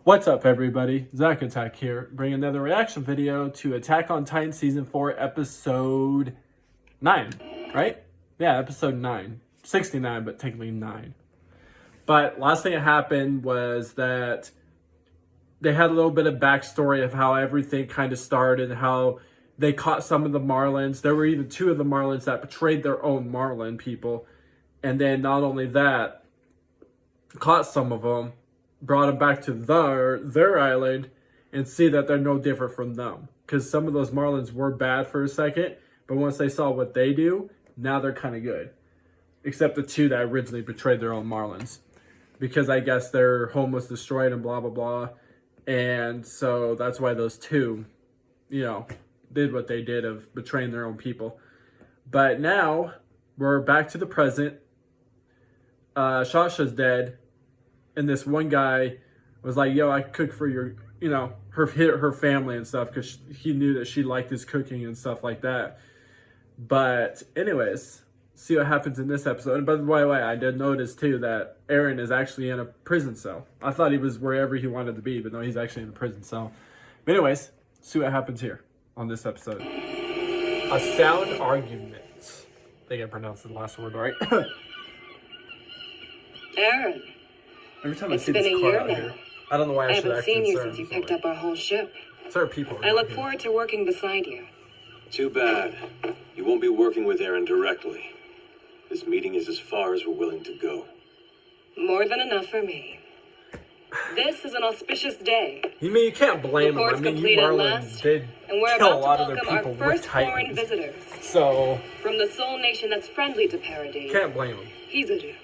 What's up, everybody? Zach Attack here, bringing another reaction video to Attack on Titan Season 4, Episode 9, right? Yeah, Episode 9. 69, but technically 9. But last thing that happened was that they had a little bit of backstory of how everything kind of started, how they caught some of the Marlins. There were even two of the Marlins that betrayed their own Marlin people. And then not only that, caught some of them, brought them back to their island, and see that they're no different from them. Because some of those Marlins were bad for a second, but once they saw what they do, now they're kind of good. Except the two that originally betrayed their own Marlins. Because I guess their home was destroyed and blah, blah, blah. And so that's why those two, did what they did of betraying their own people. But now, we're back to the present. Shasha's dead. And this one guy was like, yo, I cook for your, her family and stuff, because he knew that she liked his cooking and stuff like that. But anyways, see what happens in this episode. And by the way, I did notice too that Eren is actually in a prison cell. I thought he was wherever he wanted to be, but no, he's actually in a prison cell. But anyways, see what happens here on this episode. A sound argument. I think I pronounced the last word right. Eren. Every time I see this car out here, I don't know why I should haven't act seen you concerned. since you picked up our whole ship. There are people I look here. forward to working beside you. Too bad. You won't be working with Eren directly. This meeting is as far as we're willing to go. More than enough for me. This is an auspicious day. You can't blame them. Reports I mean, you complete at Marlins last, did and we're kill a about lot to of their welcome our people with first foreign Titans. visitors. So, From the sole nation that's friendly to Paradis, can't blame them. Hizuru.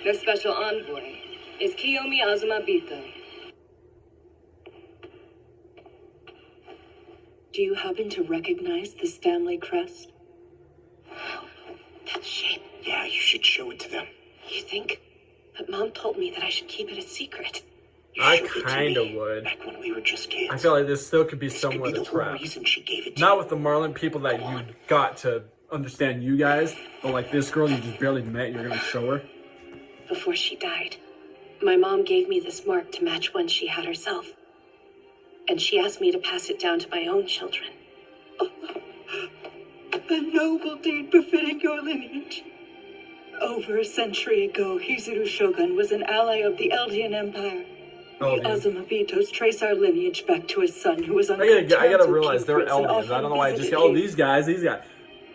Their special envoy is Kiyomi Azumabito. Do you happen to recognize this family crest? That shape. Yeah, you should show it to them. You think? But Mom told me that I should keep it a secret. You I showed it to kinda me would. Back when we were just kids. I feel like this still could be this could somewhat be a the whole trap. reason she gave it to Not you. with the Marlin people that you got to understand you guys, but like this girl you just barely met, you're gonna show her. Before she died, my mom gave me this mark to match one she had herself. And she asked me to pass it down to my own children. A noble deed befitting your lineage. Over a century ago, Hizuru Shogun was an ally of the Eldian Empire. Oh, The Azumabitos trace our lineage back to his son, who was on I gotta realize they're Eldians. I don't know why I just go, oh, these guys.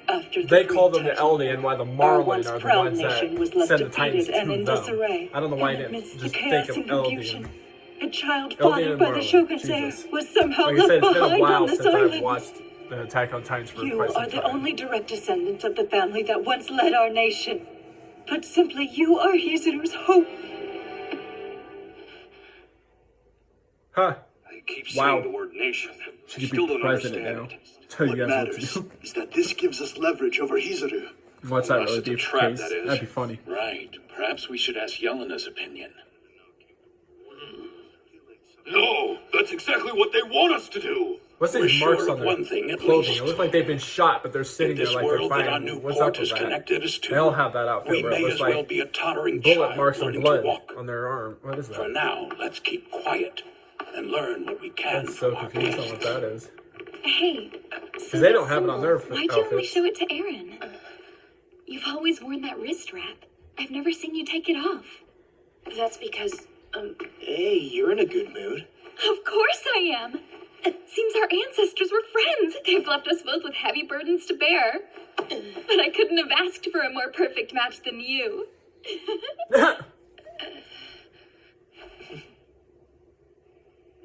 After They call them the Eldian, while the Marlin are the ones that send the Titans to and in them. disarray. I don't know why I And didn't amidst just the think chaos of and confusion, Eldian. a child Eldian fathered and by the Marlin. Shogun's heir Jesus. was somehow Like I left said, it's been a behind while on this since I've island. watched the Attack on Titans for You quite some are the time. only direct descendant of the family that once led our nation. But simply, you are Hizuru's hope. Huh. I keep Wow. saying the word nation. She I could still be don't president understand now. it. Tell you What guys what matters to do. is that this gives us leverage over Hizuru. What's that Unless really it's a be the trap, case? that is. That'd be funny. Right. Perhaps we should ask Yelena's opinion. No, that's exactly what they want us to do. What's We're these marks sure on of their one thing at clothing? least. It looks like they've been shot, but they're sitting In there this like they're world that our fine. new What's up port with has that? connected us to, They all have that outfit we where it may looks as well like be a tottering bullet child marks of learning blood to walk. on their arm. What is For that? now, let's keep quiet and learn what we can I'm so from our confused on past. what that is. Hey, Because they don't have it on their Why'd you only outfits. show it to Aaron? You've always worn that wrist strap. I've never seen you take it off. That's because, Hey, you're in a good mood. Of course I am. It seems our ancestors were friends. They've left us both with heavy burdens to bear. But I couldn't have asked for a more perfect match than you.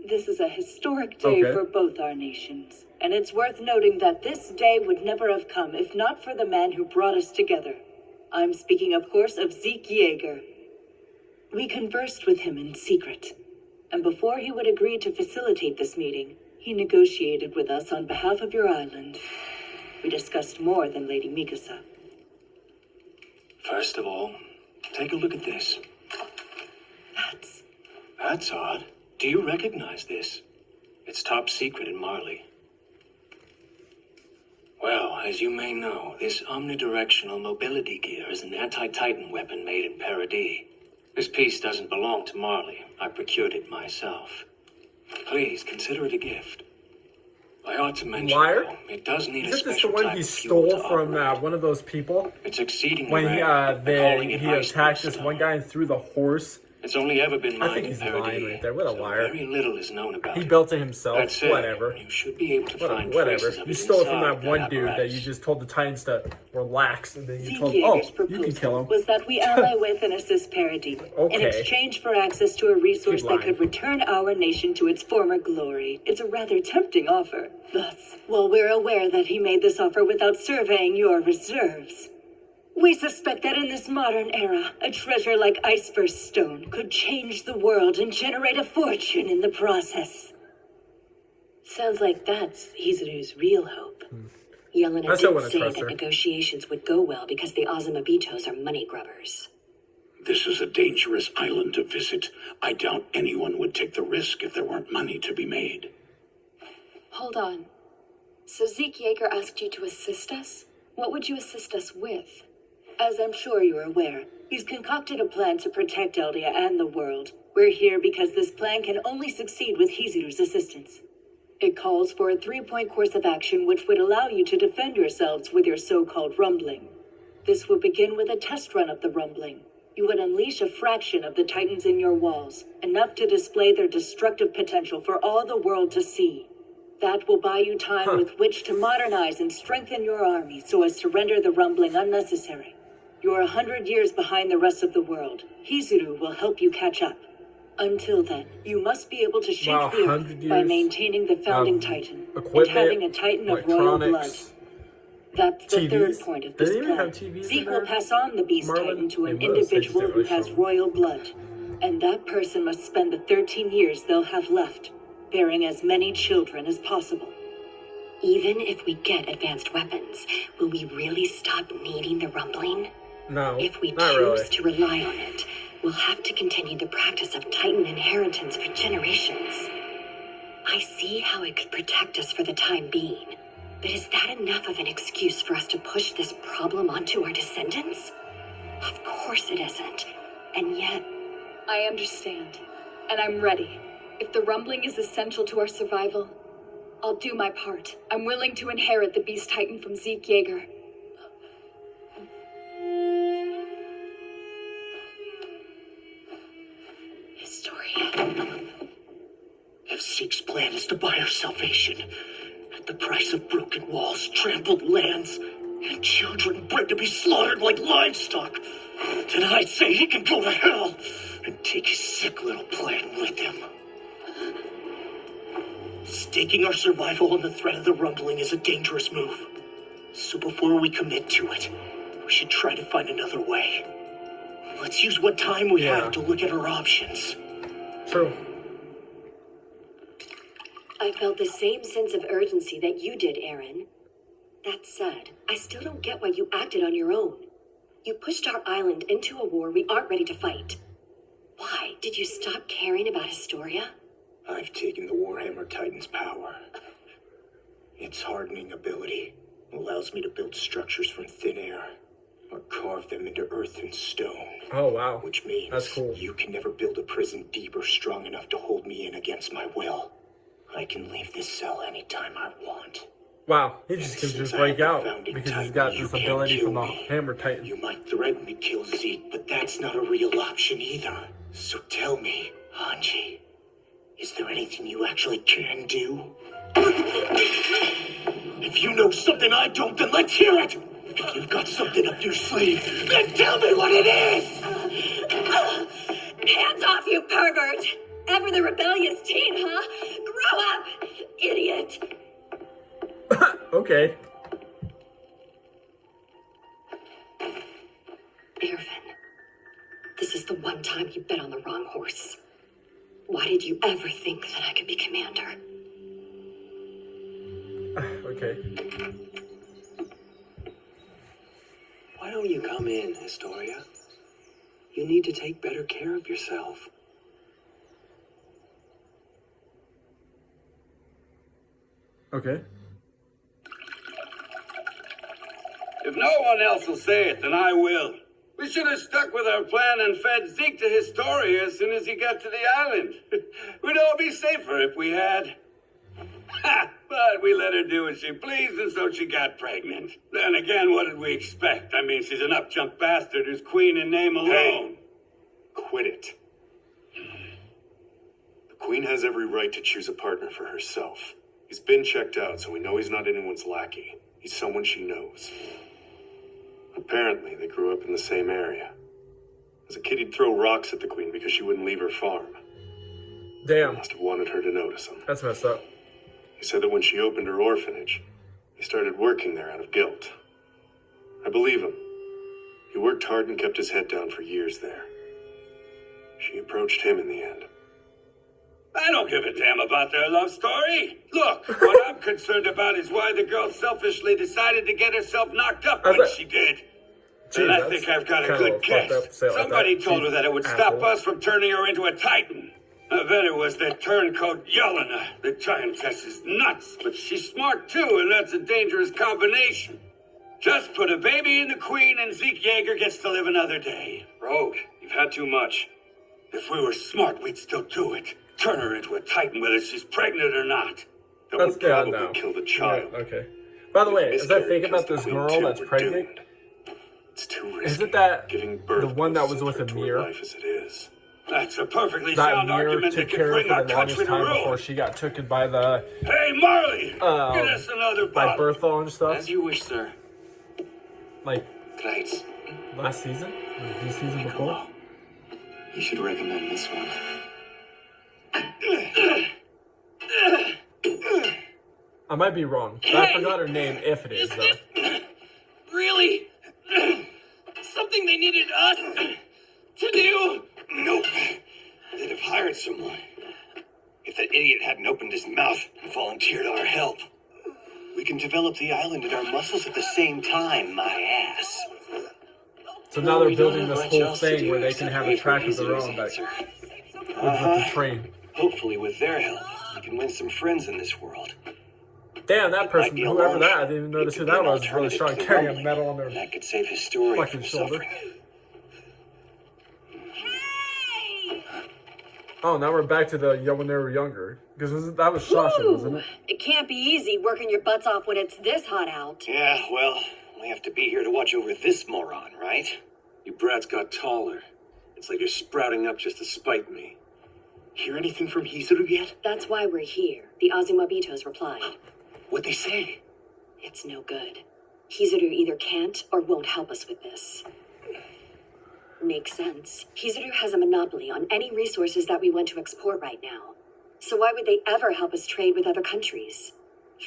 this is a historic day Okay. for both our nations. And it's worth noting that this day would never have come if not for the man who brought us together. I'm speaking, of course, of Zeke Yeager. We conversed with him in secret. And before he would agree to facilitate this meeting, he negotiated with us on behalf of your island. We discussed more than Lady Mikasa. First of all, take a look at this. That's odd. Do you recognize this? It's top secret in Marley. Well, as you may know, this omnidirectional mobility gear is an anti-Titan weapon made in Paradis. This piece doesn't belong to Marley. I procured it myself. Please consider it a gift. I ought to mention, Liar? though, it does need a Isn't this the special one type he of fuel stole to from operate. one of those people? It's exceedingly When he rare. They're calling it he iceberg attacked this stone. one guy and threw the horse. It's only ever been I mined think in he's lying Paradis, right there. What a so liar. very little is known about He it. built it himself. That said, Whatever. you should be able to find Whatever. traces of You it stole it from inside that one dude that apparatus. you just told the Titans to relax, and then you Zeke told him, oh, Yeager's you can proposal kill him. was that we ally with and assist Paradis in Okay. exchange for access to a resource Keep that lying. could return our nation to its former glory. It's a rather tempting offer. Thus, while we're aware that he made this offer without surveying your reserves, we suspect that in this modern era, a treasure like iceberg stone could change the world and generate a fortune in the process. Sounds like that's Hizuru's real hope. Yelena I still did wouldn't say trust that her. negotiations would go well because the Azumabitos are money grubbers. This is a dangerous island to visit. I doubt anyone would take the risk if there weren't money to be made. Hold on. So Zeke Yeager asked you to assist us? What would you assist us with? As I'm sure you're aware, he's concocted a plan to protect Eldia and the world. We're here because this plan can only succeed with Hizuru's assistance. It calls for a 3-point course of action which would allow you to defend yourselves with your so-called rumbling. This would begin with a test run of the rumbling. You would unleash a fraction of the Titans in your walls, enough to display their destructive potential for all the world to see. That will buy you time with which to modernize and strengthen your army so as to render the rumbling unnecessary. You're 100 years behind the rest of the world. Hizuru will help you catch up. Until then, you must be able to shake Wow, the 100 earth by years maintaining the founding of Titan and equipment, having a Titan of royal blood. electronics, That's the TVs? third point of They this didn't even plan. have TVs in Zeke there? will pass on the Beast Marlon? Titan to an They must. They just individual didn't who really has show 'em. royal blood. And that person must spend the 13 years they'll have left, bearing as many children as possible. Even if we get advanced weapons, will we really stop needing the rumbling? No, If we not choose really. to rely on it, we'll have to continue the practice of Titan inheritance for generations. I see how it could protect us for the time being, but is that enough of an excuse for us to push this problem onto our descendants? Of course it isn't. And yet, I understand. And I'm ready. If the rumbling is essential to our survival, I'll do my part. I'm willing to inherit the Beast Titan from Zeke Yeager. Historia. If Zeke's plan is to buy our salvation, at the price of broken walls, trampled lands, and children bred to be slaughtered like livestock, then I'd say he can go to hell and take his sick little plan with him. Staking our survival on the threat of the rumbling is a dangerous move. So before we commit to it, we should try to find another way. Let's use what time we have to look at our options. True. I felt the same sense of urgency that you did, Aaron. That said, I still don't get why you acted on your own. You pushed our island into a war we aren't ready to fight. Why? Did you stop caring about Historia? I've taken the Warhammer Titan's power. Its hardening ability allows me to build structures from thin air, or carve them into earth and stone. Oh, wow. Which means That's cool. you can never build a prison deep or strong enough to hold me in against my will. I can leave this cell anytime I want. Wow, he just can Since just I break have the out founding because he's Titan, got you this can't ability kill from the me. Hammer Titan. You might threaten to kill Zeke, but that's not a real option either. So tell me, Hanji, is there anything you actually can do? If you know something I don't, then let's hear it! If you've got something up your sleeve, then tell me what it is! Hands off, you pervert! Ever the rebellious teen, huh? Grow up, idiot! Okay. Irvin, this is the one time you bet on the wrong horse. Why did you ever think that I could be commander? Okay. Why don't you come in, Historia? You need to take better care of yourself. Okay. If no one else will say it, then I will. We should have stuck with our plan and fed Zeke to Historia as soon as he got to the island. We'd all be safer if we had. Ha! But we let her do what she pleased, and so she got pregnant. Then again, what did we expect? I mean, she's an up-jump bastard who's queen in name alone. Hey, quit it. The Queen has every right to choose a partner for herself. He's been checked out, so we know he's not anyone's lackey. He's someone she knows. Apparently, they grew up in the same area. As a kid, he'd throw rocks at the Queen because she wouldn't leave her farm. Damn. He must have wanted her to notice him. That's messed up. He said that when she opened her orphanage, he started working there out of guilt. I believe him. He worked hard and kept his head down for years there. She approached him in the end. I don't give a damn about their love story. Look, what I'm concerned about is why the girl selfishly decided to get herself knocked up when she did. And I think I've got a good guess. Somebody told her that it would stop us from turning her into a Titan. I bet it was that turncoat Yelena. The giantess is nuts, but she's smart too, and that's a dangerous combination. Just put a baby in the Queen and Zeke Yeager gets to live another day. Rogue, you've had too much. If we were smart, we'd still do it. Turn her into a Titan whether she's pregnant or not. That would probably kill the child. Yeah, okay. By the way, as I think about this girl that's pregnant, it's too risky. isn't that giving birth the one that was with to Amir? life as it is. That's a perfectly That sound Amir argument took that can care of bring for our the longest country to time ruin. before she got taken by the Hey, Marley! Get us another by bottle. Berthel and stuff. As you wish, sir. Like Great. last season, or the season before. You should recommend this one. I might be wrong. But I forgot her name. If it is though. Really? Something they needed us to do? Nope. They'd have hired someone. If that idiot hadn't opened his mouth and volunteered our help. We can develop the island and our muscles at the same time, my ass. So now they're building this whole thing where they can have a track of their own back with the train. Hopefully with their help, we can win some friends in this world. Damn, that person, be a whoever long that, I shot. didn't even notice It who could that be an was. Really alternative strong, to the carrying a rumbling. medal on their That could save Historia fucking from shoulder. suffering. Oh, now we're back to the when they were younger. Because that was Sasha, wasn't it? It can't be easy working your butts off when it's this hot out. Yeah, well, we have to be here to watch over this moron, right? You brats got taller. It's like you're sprouting up just to spite me. Hear anything from Hizuru yet? That's why we're here, the Azumabitos replied. What'd they say? It's no good. Hizuru either can't or won't help us with this. Makes sense. Hizuru has a monopoly on any resources that we want to export right now. So why would they ever help us trade with other countries?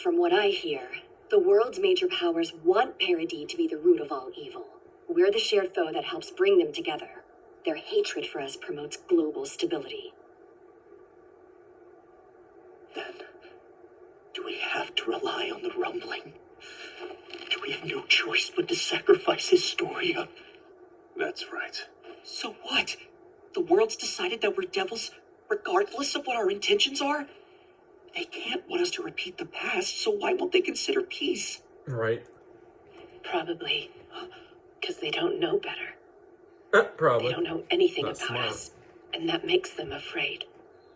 From what I hear, the world's major powers want Paradis to be the root of all evil. We're the shared foe that helps bring them together. Their hatred for us promotes global stability. Then, do we have to rely on the rumbling? Do we have no choice but to sacrifice Historia? That's right. So what? The world's decided that we're devils regardless of what our intentions are? They can't want us to repeat the past, so why won't they consider peace? Right. Probably. Because they don't know better. Probably. They don't know anything Not about smart. us. And that makes them afraid.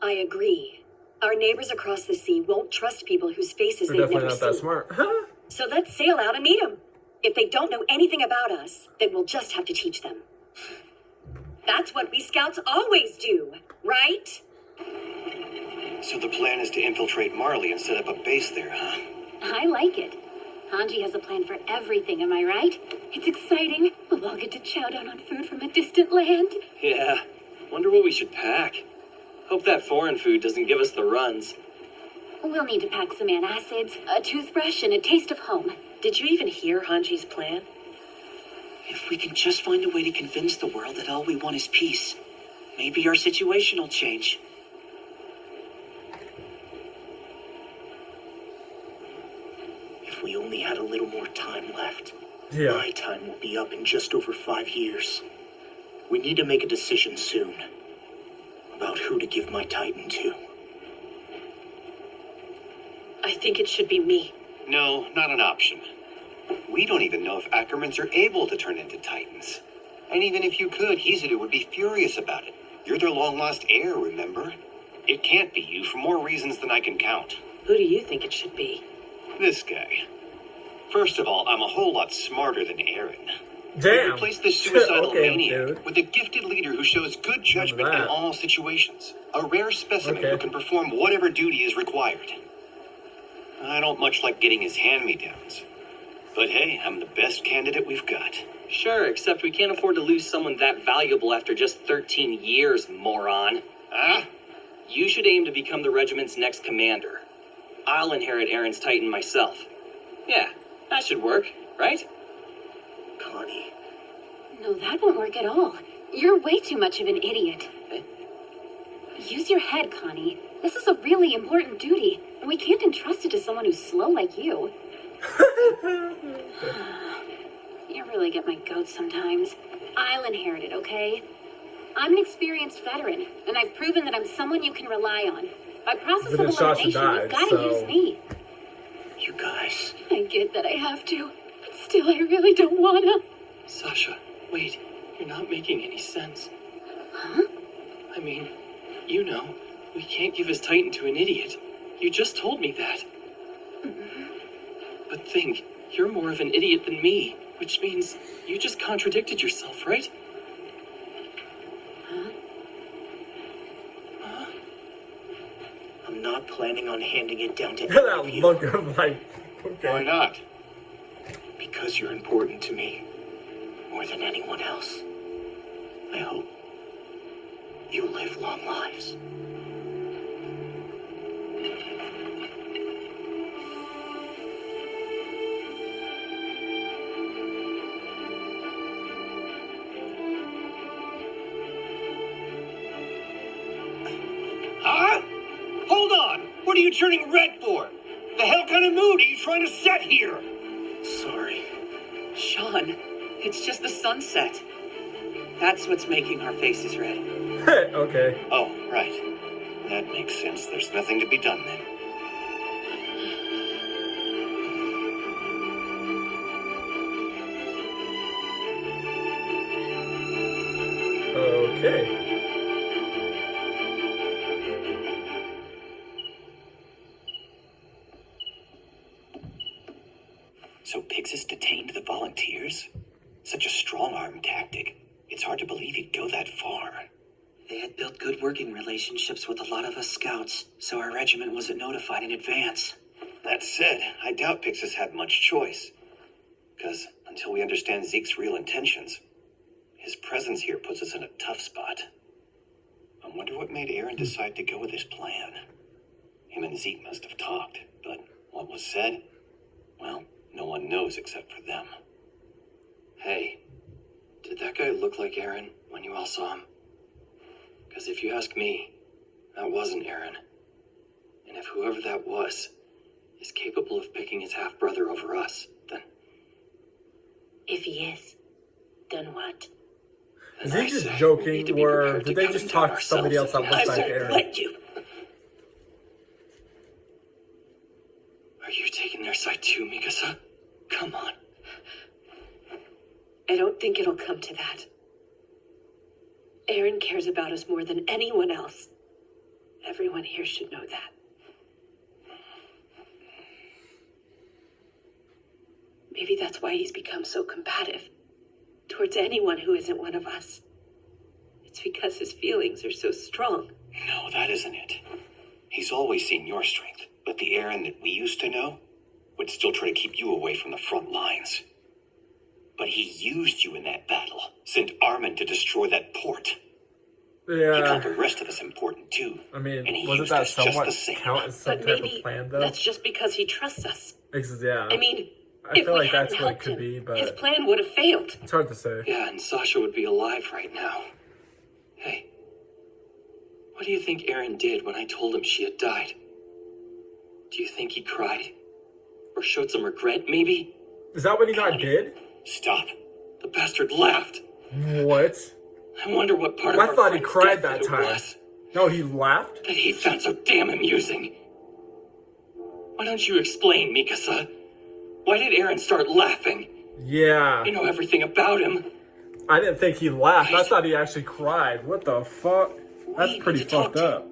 I agree. Our neighbors across the sea won't trust people whose faces They're they've definitely never not that seen. smart. So let's sail out and meet them. If they don't know anything about us, then we'll just have to teach them. That's what we scouts always do, right? So the plan is to infiltrate Marley and set up a base there, huh? I like it. Hanji has a plan for everything, am I right? It's exciting. We'll all get to chow down on food from a distant land. Yeah. Wonder what we should pack. Hope that foreign food doesn't give us the runs. We'll need to pack some antacids, a toothbrush, and a taste of home. Did you even hear Hanji's plan? If we can just find a way to convince the world that all we want is peace, maybe our situation will change. If we only had a little more time left. Yeah. My time will be up in just over 5 years. We need to make a decision soon. About who to give my Titan to. I think it should be me. No, not an option. We don't even know if Ackermans are able to turn into Titans. And even if you could, Hizuru would be furious about it. You're their long-lost heir, remember? It can't be you for more reasons than I can count. Who do you think it should be? This guy. First of all, I'm a whole lot smarter than Aaron. Damn. Replace this suicidal Okay, maniac dude. with a gifted leader who shows good judgment in that. all situations. A rare specimen Okay. who can perform whatever duty is required. I don't much like getting his hand-me-downs. But hey, I'm the best candidate we've got. Sure, except we can't afford to lose someone that valuable after just 13 years, moron. Huh? You should aim to become the regiment's next commander. I'll inherit Aaron's Titan myself. Yeah, that should work, right? Connie. No, that won't work at all. You're way too much of an idiot. Use your head, Connie. This is a really important duty, and we can't entrust it to someone who's slow like you. You really get my goat sometimes. I'll inherit it, okay? I'm an experienced veteran, and I've proven that I'm someone you can rely on. By process of But then Sasha elimination, died, you've got to so- use me. You guys. I get that I have to, but still, I really don't wanna. Sasha, wait. You're not making any sense. Huh? I mean, you know, we can't give his Titan to an idiot. You just told me that. But think, you're more of an idiot than me, which means you just contradicted yourself, right? I'm not planning on handing it down to any That of you. look of like, Why okay. not? Because you're important to me. More than anyone else. I hope you live long lives. Huh? Hold on! What are you turning red for? The hell kind of mood are you trying to set here? Sorry. Sean, it's just the sunset. That's what's making our faces red. Okay. Oh, right. That makes sense. There's nothing to be done then. Okay. So Pixis detained the volunteers? Such a strong-arm tactic. It's hard to believe he'd go that far. They had built good working relationships with a lot of us scouts, so our regiment wasn't notified in advance. That said, I doubt Pixis had much choice. Because until we understand Zeke's real intentions, his presence here puts us in a tough spot. I wonder what made Aaron decide to go with his plan. Him and Zeke must have talked, but what was said? Well, no one knows except for them. Hey, did that guy look like Aaron when you all saw him? Because if you ask me, that wasn't Aaron. And if whoever that was is capable of picking his half-brother over us, then... If he is, then what? Is then he I just say we joking, need to be or prepared did to they cut just him talk down to somebody else that ourselves looks if like necessary. Aaron? Let you. Are you taking their side too, Mikasa? Come on. I don't think it'll come to that. Aaron cares about us more than anyone else. Everyone here should know that. Maybe that's why he's become so combative towards anyone who isn't one of us. It's because his feelings are so strong. No, that isn't it. He's always seen your strength, but the Aaron that we used to know would still try to keep you away from the front lines. But he used you in that battle, sent Armin to destroy that port. He called the Yeah. rest of us important too. I mean, and he wasn't used that us just somewhat the same. count as some But type maybe of plan, though? that's just because he trusts us. Yeah. I mean, I if feel we like that's hadn't what it helped could him, be, but his plan would have failed. it's hard to say. Yeah, and Sasha would be alive right now. Hey, what do you think Aaron did when I told him she had died? Do you think he cried? Or showed some regret, maybe? Is that what he not did? Stop. The bastard laughed. What? I wonder what part of I our thought he friend's cried death that it time. was No, he laughed? that he found so damn amusing. Why don't you explain, Mikasa? Why did Aaron start laughing? Yeah. You know everything about him. I didn't think he laughed. I thought he actually cried. What the fuck? That's pretty fucked up.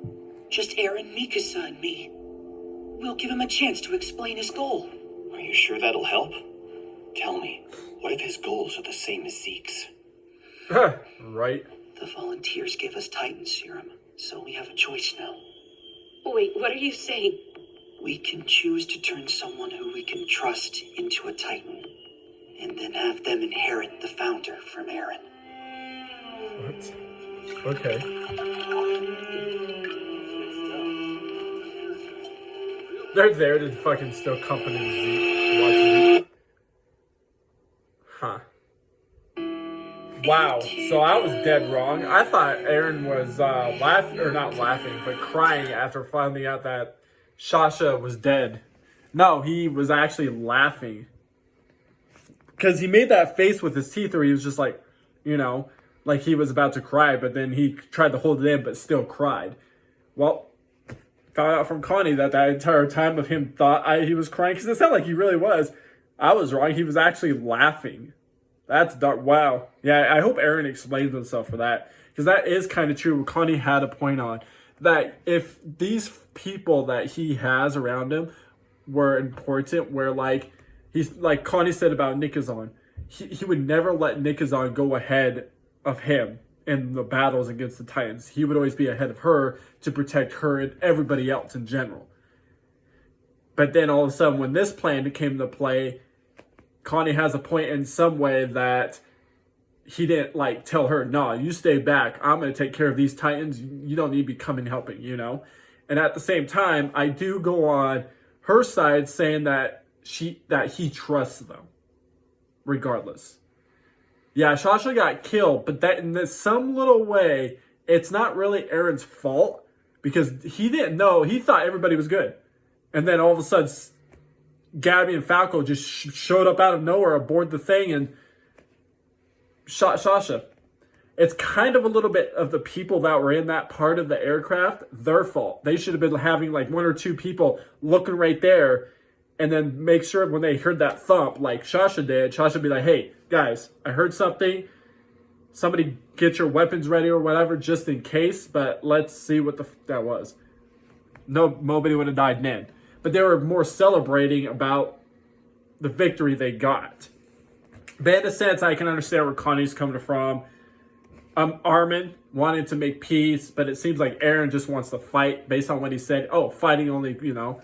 Just Aaron, Mikasa, and me. We'll give him a chance to explain his goal. Are you sure that'll help? Tell me, what if his goals are the same as Zeke's? Right. The volunteers gave us Titan serum, so we have a choice now. Wait, what are you saying? We can choose to turn someone who we can trust into a Titan, and then have them inherit the founder from Aaron. What? Okay. They're there to fucking still accompany Zeke. Watching. Huh. Wow. So I was dead wrong. I thought Aaron was not laughing, but crying after finding out that Sasha was dead. No, he was actually laughing. Because he made that face with his teeth where he was just like, you know, like he was about to cry, but then he tried to hold it in, but still cried. Well, found out from Connie that entire time of him thought he was crying, because it sounded like he really was. I was wrong. He was actually laughing. That's dark. Wow. Yeah, I hope Aaron explains himself for that, because that is kind of true. Connie had a point on that. If these people that he has around him were important, where like he's like Connie said about Nikazan, he would never let Nikazan go ahead of him in the battles against the Titans. He would always be ahead of her to protect her and everybody else in general. But then all of a sudden, when this plan came to play, Connie has a point in some way that he didn't like tell her, no, you stay back. I'm going to take care of these Titans. You don't need to be coming helping, you know? And at the same time, I do go on her side saying that he trusts them regardless. Yeah, Sasha got killed, but that in some little way, it's not really Aaron's fault, because he didn't know. He thought everybody was good. And then all of a sudden, Gabby and Falco just showed up out of nowhere aboard the thing and shot Sasha. It's kind of a little bit of the people that were in that part of the aircraft, their fault. They should have been having like one or two people looking right there, and then make sure when they heard that thump, like Sasha did, Sasha would be like, hey, guys, I heard something. Somebody get your weapons ready or whatever, just in case, but let's see what that was. No, nobody would have died then. But they were more celebrating about the victory they got. But in a sense, I can understand where Connie's coming from. Armin wanted to make peace, but it seems like Aaron just wants to fight based on what he said. Oh, fighting only, you know.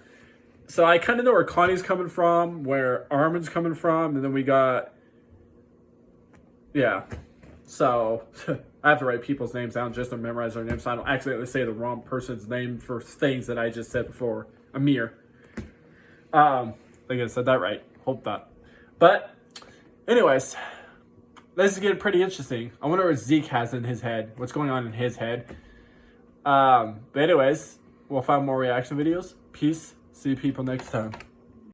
So I kind of know where Connie's coming from, where Armin's coming from, and then we got... Yeah. So I have to write people's names down just to memorize their names so I don't accidentally say the wrong person's name for things that I just said before. Amir. I think I said that right. Hope that. But anyways, this is getting pretty interesting. I wonder what Zeke has in his head. What's going on in his head. But anyways, we'll find more reaction videos. Peace. See you people next time.